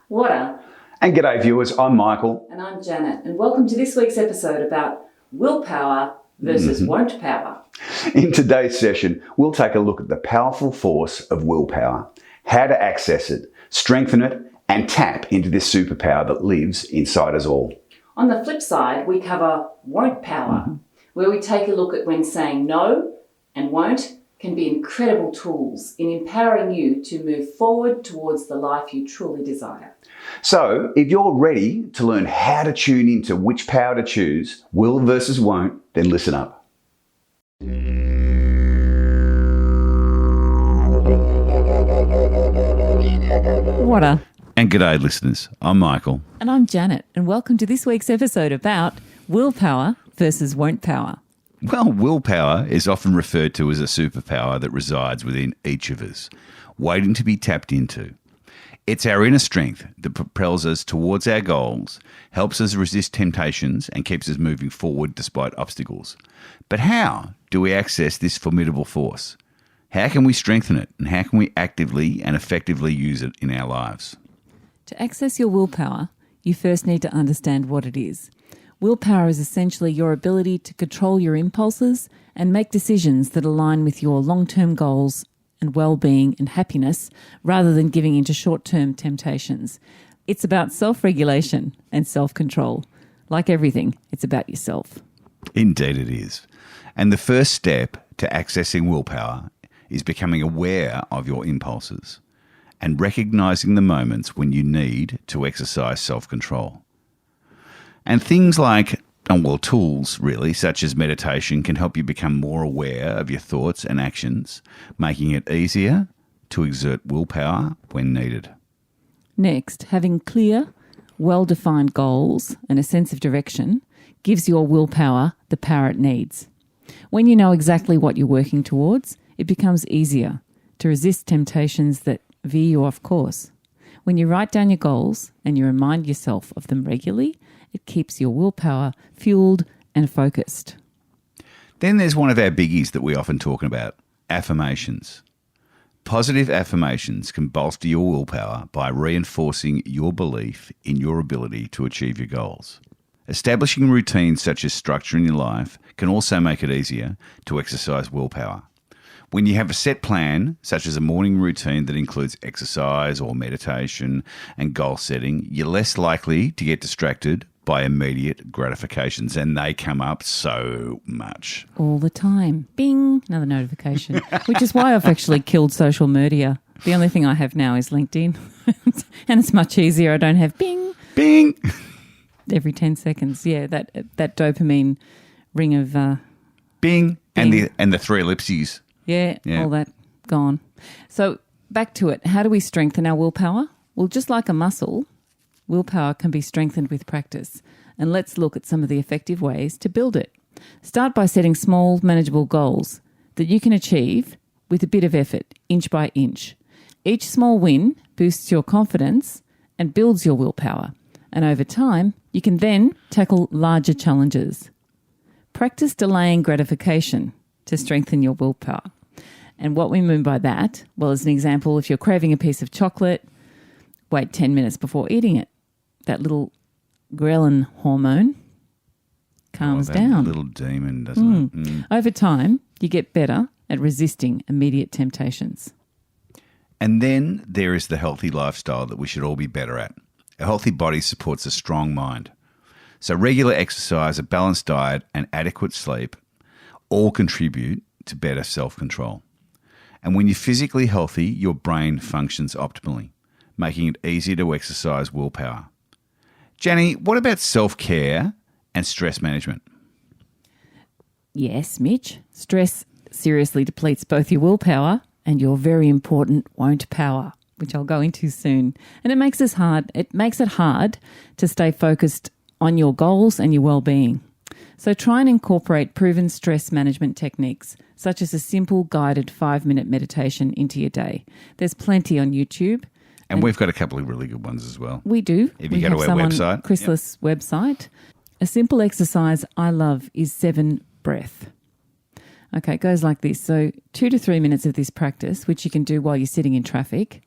Water. And g'day viewers, I'm Michael. And I'm Janet, and welcome to this week's episode about willpower versus won't power. In today's session, we'll take a look at the powerful force of willpower, how to access it, strengthen it, and tap into this superpower that lives inside us all. On the flip side, we cover won't power, where we take a look at when saying no and won't can be incredible tools in empowering you to move forward towards the life you truly desire. So, if you're ready to learn how to tune into which power to choose, will versus won't, then listen up. Water. And g'day listeners, I'm Michael. And I'm Janet, and welcome to this week's episode about willpower versus won't power. Well, willpower is often referred to as a superpower that resides within each of us, waiting to be tapped into. It's our inner strength that propels us towards our goals, helps us resist temptations, and keeps us moving forward despite obstacles. But how do we access this formidable force? How can we strengthen it, and how can we actively and effectively use it in our lives? To access your willpower, you first need to understand what it is. Willpower is essentially your ability to control your impulses and make decisions that align with your long-term goals and well-being and happiness rather than giving into short-term temptations. It's about self-regulation and self-control. Like everything, it's about yourself. Indeed it is. And the first step to accessing willpower is becoming aware of your impulses and recognizing the moments when you need to exercise self-control. And things like, tools really, such as meditation, can help you become more aware of your thoughts and actions, making it easier to exert willpower when needed. Next, having clear, well-defined goals and a sense of direction gives your willpower the power it needs. When you know exactly what you're working towards, it becomes easier to resist temptations that veer you off course. When you write down your goals and you remind yourself of them regularly, it keeps your willpower fueled and focused. Then there's one of our biggies that we often talk about, affirmations. Positive affirmations can bolster your willpower by reinforcing your belief in your ability to achieve your goals. Establishing routines such as structure in your life can also make it easier to exercise willpower. When you have a set plan, such as a morning routine that includes exercise or meditation and goal setting, you're less likely to get distracted by immediate gratifications, and they come up so much. All the time. Bing, another notification, which is why I've actually killed social media. The only thing I have now is LinkedIn, and it's much easier. I don't have bing. Bing! Every 10 seconds. Yeah, that dopamine ring of... bing. Bing. And the three ellipses. Yeah, all that gone. So back to it. How do we strengthen our willpower? Well, just like a muscle, willpower can be strengthened with practice. And let's look at some of the effective ways to build it. Start by setting small, manageable goals that you can achieve with a bit of effort, inch by inch. Each small win boosts your confidence and builds your willpower. And over time, you can then tackle larger challenges. Practice delaying gratification to strengthen your willpower. And what we mean by that, well, as an example, if you're craving a piece of chocolate, wait 10 minutes before eating it. That little ghrelin hormone calms down. Little demon, doesn't it? Over time, you get better at resisting immediate temptations. And then there is the healthy lifestyle that we should all be better at. A healthy body supports a strong mind. So regular exercise, a balanced diet, and adequate sleep all contribute to better self-control. And when you're physically healthy, your brain functions optimally, making it easier to exercise willpower. Jenny, what about self-care and stress management? Yes, Mitch. Stress seriously depletes both your willpower and your very important won't power, which I'll go into soon. And it makes it hard to stay focused on your goals and your well-being. So try and incorporate proven stress management techniques, such as a simple guided 5-minute meditation into your day. There's plenty on YouTube. And we've got a couple of really good ones as well. We do. If you go to our website. Chrisless website. A simple exercise I love is 7 breath. Okay, it goes like this. So 2 to 3 minutes of this practice, which you can do while you're sitting in traffic,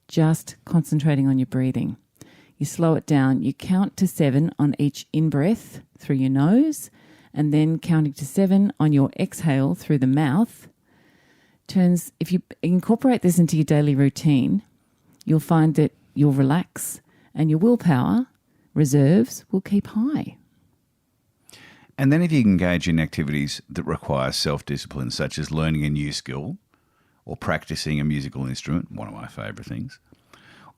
just concentrating on your breathing. You slow it down. You count to 7 on each in-breath through your nose, and then counting to 7 on your exhale through the mouth. If you incorporate this into your daily routine, you'll find that you'll relax and your willpower reserves will keep high. And then if you engage in activities that require self-discipline, such as learning a new skill or practicing a musical instrument, one of my favourite things,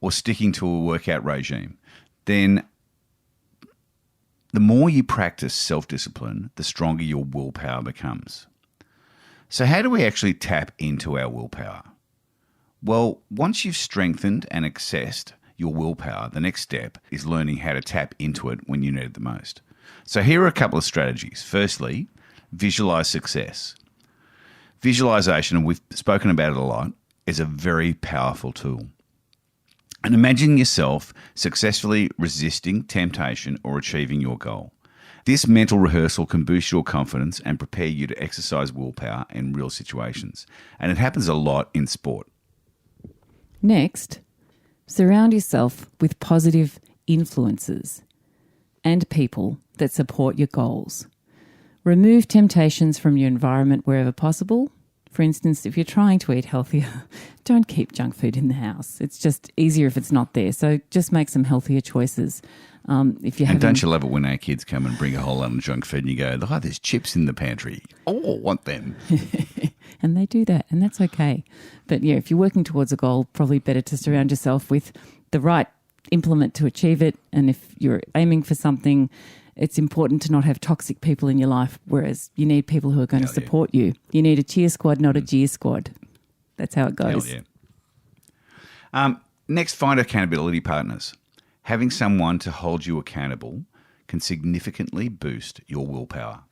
or sticking to a workout regime, then the more you practice self-discipline, the stronger your willpower becomes. So how do we actually tap into our willpower? Well, once you've strengthened and accessed your willpower, the next step is learning how to tap into it when you need it the most. So here are a couple of strategies. Firstly, visualize success. Visualization, and we've spoken about it a lot, is a very powerful tool. And imagine yourself successfully resisting temptation or achieving your goal. This mental rehearsal can boost your confidence and prepare you to exercise willpower in real situations. And it happens a lot in sport. Next, surround yourself with positive influences and people that support your goals. Remove temptations from your environment wherever possible. For instance, if you're trying to eat healthier, don't keep junk food in the house. It's just easier if it's not there. So just make some healthier choices. Don't you love it when our kids come and bring a whole lot of junk food and you go, oh, there's chips in the pantry. Oh, I want them. And they do that, and that's okay. But yeah, if you're working towards a goal, probably better to surround yourself with the right implement to achieve it. And if you're aiming for something, it's important to not have toxic people in your life, whereas you need people who are going to support you. You need a cheer squad, not a jeer squad. That's how it goes. Next, find accountability partners. Having someone to hold you accountable can significantly boost your willpower.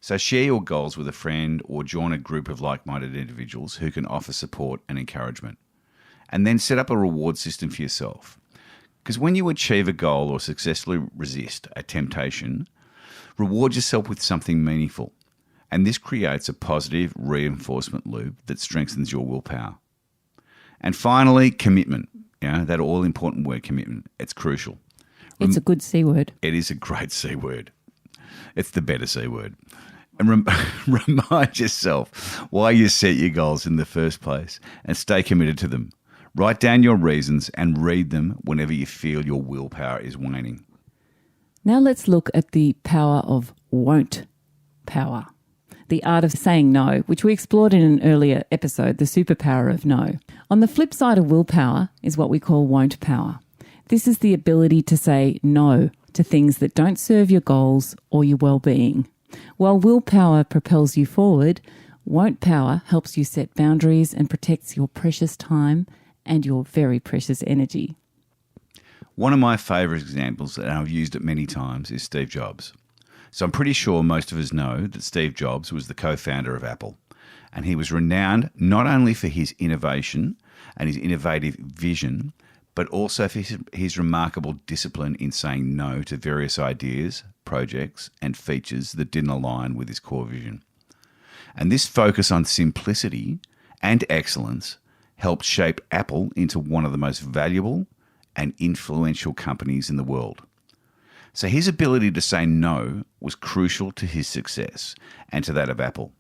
So share your goals with a friend or join a group of like-minded individuals who can offer support and encouragement. And then set up a reward system for yourself. Because when you achieve a goal or successfully resist a temptation, reward yourself with something meaningful. And this creates a positive reinforcement loop that strengthens your willpower. And finally, commitment. That all-important word, commitment. It's crucial. It's a good C word. It is a great C word. It's the better C word. And remind yourself why you set your goals in the first place and stay committed to them. Write down your reasons and read them whenever you feel your willpower is waning. Now let's look at the power of won't power. The art of saying no, which we explored in an earlier episode, the superpower of no. On the flip side of willpower is what we call won't power. This is the ability to say no to things that don't serve your goals or your well-being. While willpower propels you forward, won't power helps you set boundaries and protects your precious time and your very precious energy. One of my favourite examples, and I've used it many times, is Steve Jobs. So I'm pretty sure most of us know that Steve Jobs was the co-founder of Apple, and he was renowned not only for his innovation and his innovative vision, but also for his remarkable discipline in saying no to various ideas, projects, and features that didn't align with his core vision. And this focus on simplicity and excellence helped shape Apple into one of the most valuable and influential companies in the world. So his ability to say no was crucial to his success and to that of Apple.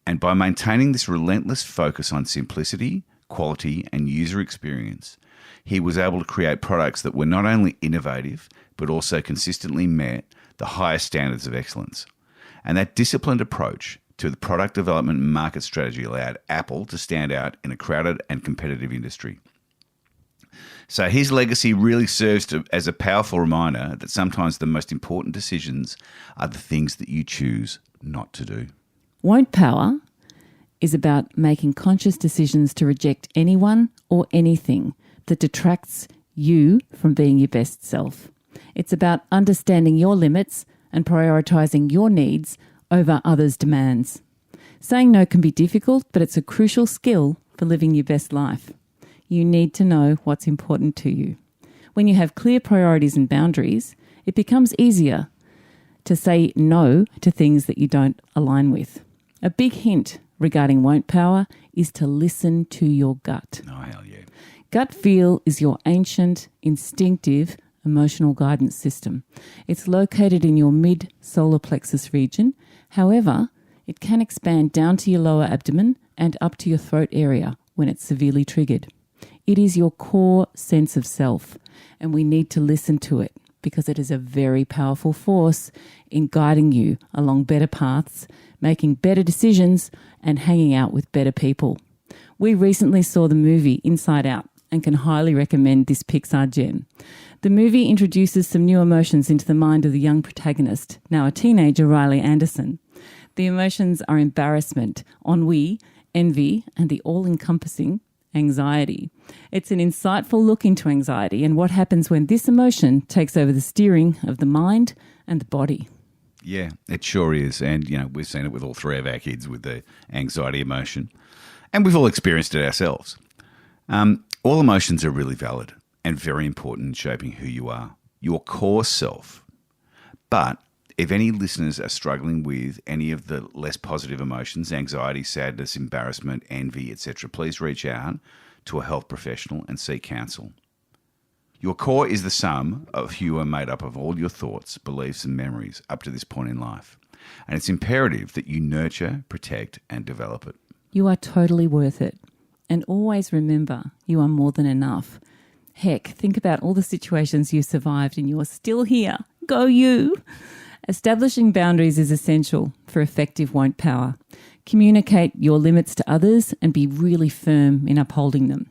And by maintaining this relentless focus on simplicity, quality, and user experience, he was able to create products that were not only innovative, but also consistently met the highest standards of excellence. And that disciplined approach to the product development and market strategy allowed Apple to stand out in a crowded and competitive industry. So his legacy really serves as a powerful reminder that sometimes the most important decisions are the things that you choose not to do. Won't power is about making conscious decisions to reject anyone or anything that detracts you from being your best self. It's about understanding your limits and prioritizing your needs over others' demands. Saying no can be difficult, but it's a crucial skill for living your best life. You need to know what's important to you. When you have clear priorities and boundaries, it becomes easier to say no to things that you don't align with. A big hint regarding won't power is to listen to your gut. Oh, hell yeah. Gut feel is your ancient, instinctive, emotional guidance system. It's located in your mid-solar plexus region. However, it can expand down to your lower abdomen and up to your throat area when it's severely triggered. It is your core sense of self, and we need to listen to it because it is a very powerful force in guiding you along better paths, making better decisions, and hanging out with better people. We recently saw the movie Inside Out and can highly recommend this Pixar gem. The movie introduces some new emotions into the mind of the young protagonist, now a teenager, Riley Anderson. The emotions are embarrassment, ennui, envy, and the all-encompassing anxiety. It's an insightful look into anxiety and what happens when this emotion takes over the steering of the mind and the body. Yeah, it sure is. And, we've seen it with all three of our kids with the anxiety emotion. And we've all experienced it ourselves. All emotions are really valid and very important in shaping who you are, your core self. But if any listeners are struggling with any of the less positive emotions, anxiety, sadness, embarrassment, envy, etc., please reach out to a health professional and seek counsel. Your core is the sum of who you are made up of all your thoughts, beliefs, and memories up to this point in life. And it's imperative that you nurture, protect, and develop it. You are totally worth it. And always remember, you are more than enough. Heck, think about all the situations you survived and you're still here. Go you! Establishing boundaries is essential for effective won't power. Communicate your limits to others and be really firm in upholding them.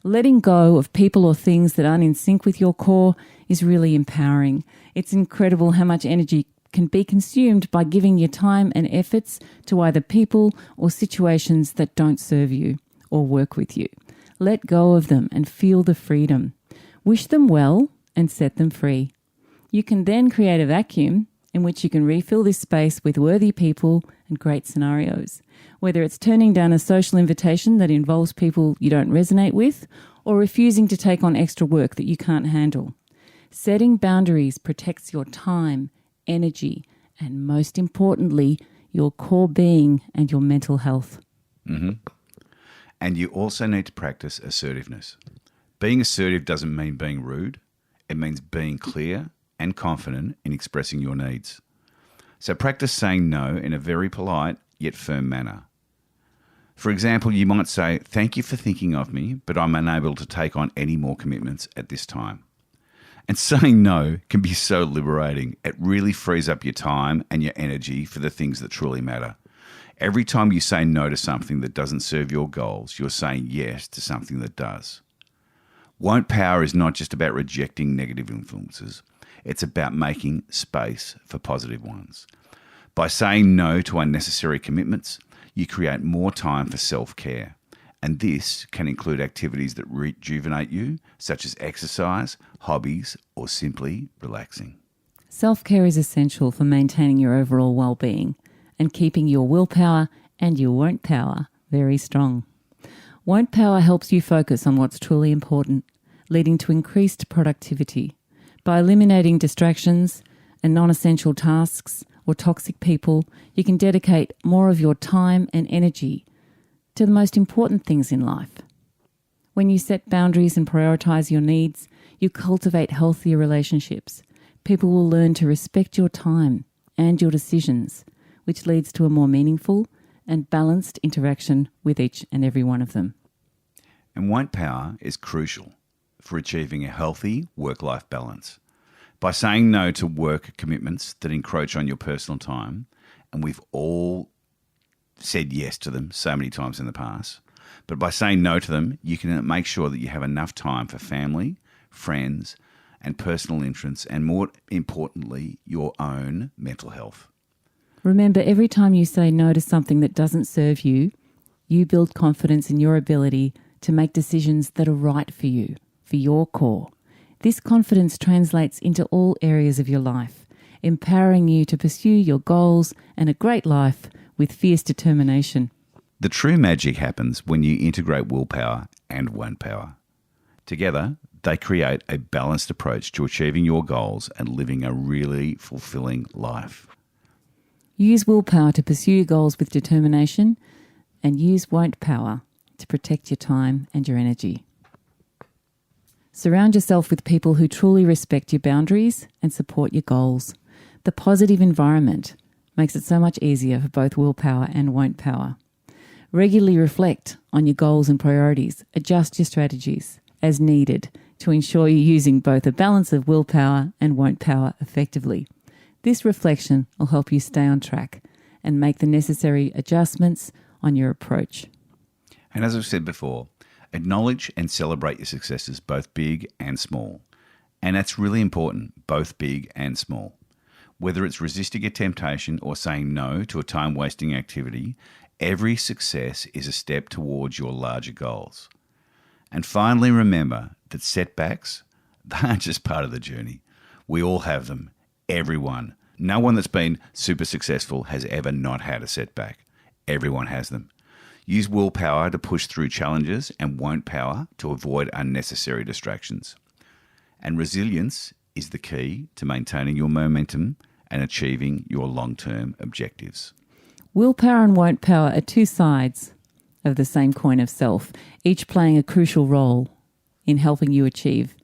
Letting go of people or things that aren't in sync with your core is really empowering. It's incredible how much energy can be consumed by giving your time and efforts to either people or situations that don't serve you or work with you. Let go of them and feel the freedom. Wish them well and set them free. You can then create a vacuum in which you can refill this space with worthy people and great scenarios. Whether it's turning down a social invitation that involves people you don't resonate with or refusing to take on extra work that you can't handle. Setting boundaries protects your time, energy, and most importantly, your core being and your mental health. Mm-hmm. And you also need to practice assertiveness. Being assertive doesn't mean being rude. It means being clear and confident in expressing your needs. So practice saying no in a very polite yet firm manner. For example, you might say, "Thank you for thinking of me, but I'm unable to take on any more commitments at this time." And saying no can be so liberating. It really frees up your time and your energy for the things that truly matter. Every time you say no to something that doesn't serve your goals, you're saying yes to something that does. Won't power is not just about rejecting negative influences. It's about making space for positive ones. By saying no to unnecessary commitments, you create more time for self-care. And this can include activities that rejuvenate you, such as exercise, hobbies, or simply relaxing. Self-care is essential for maintaining your overall well-being and keeping your willpower and your won't power very strong. Won't power helps you focus on what's truly important, leading to increased productivity. By eliminating distractions and non-essential tasks or toxic people, you can dedicate more of your time and energy to the most important things in life. When you set boundaries and prioritize your needs, you cultivate healthier relationships. People will learn to respect your time and your decisions, which leads to a more meaningful and balanced interaction with each and every one of them. And won't power is crucial for achieving a healthy work-life balance. By saying no to work commitments that encroach on your personal time, and we've all said yes to them so many times in the past, but by saying no to them, you can make sure that you have enough time for family, friends, and personal interests, and more importantly, your own mental health. Remember, every time you say no to something that doesn't serve you, you build confidence in your ability to make decisions that are right for you, for your core. This confidence translates into all areas of your life, empowering you to pursue your goals and a great life with fierce determination. The true magic happens when you integrate willpower and won't power. Together, they create a balanced approach to achieving your goals and living a really fulfilling life. Use willpower to pursue your goals with determination and use won't power to protect your time and your energy. Surround yourself with people who truly respect your boundaries and support your goals. The positive environment makes it so much easier for both willpower and won't power. Regularly reflect on your goals and priorities. Adjust your strategies as needed to ensure you're using both a balance of willpower and won't power effectively. This reflection will help you stay on track and make the necessary adjustments on your approach. And as I've said before, acknowledge and celebrate your successes, both big and small. And that's really important, both big and small. Whether it's resisting a temptation or saying no to a time-wasting activity, every success is a step towards your larger goals. And finally, remember that setbacks, they aren't just part of the journey. We all have them, everyone. No one that's been super successful has ever not had a setback. Everyone has them. Use willpower to push through challenges and won't power to avoid unnecessary distractions. And resilience is the key to maintaining your momentum and achieving your long-term objectives. Willpower and won't power are two sides of the same coin of self, each playing a crucial role in helping you achieve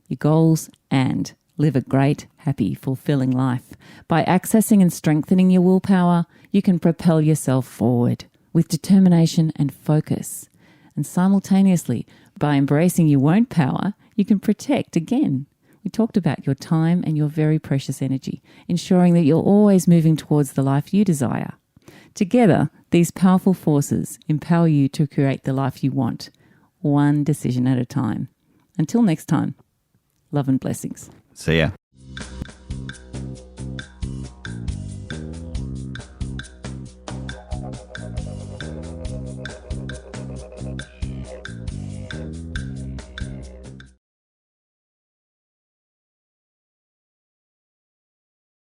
your goals and live a great, happy, fulfilling life. By accessing and strengthening your willpower, you can propel yourself forward with determination and focus. And simultaneously, by embracing your won't power, you can protect again. We talked about your time and your very precious energy, ensuring that you're always moving towards the life you desire. Together, these powerful forces empower you to create the life you want, one decision at a time. Until next time, love and blessings. See ya.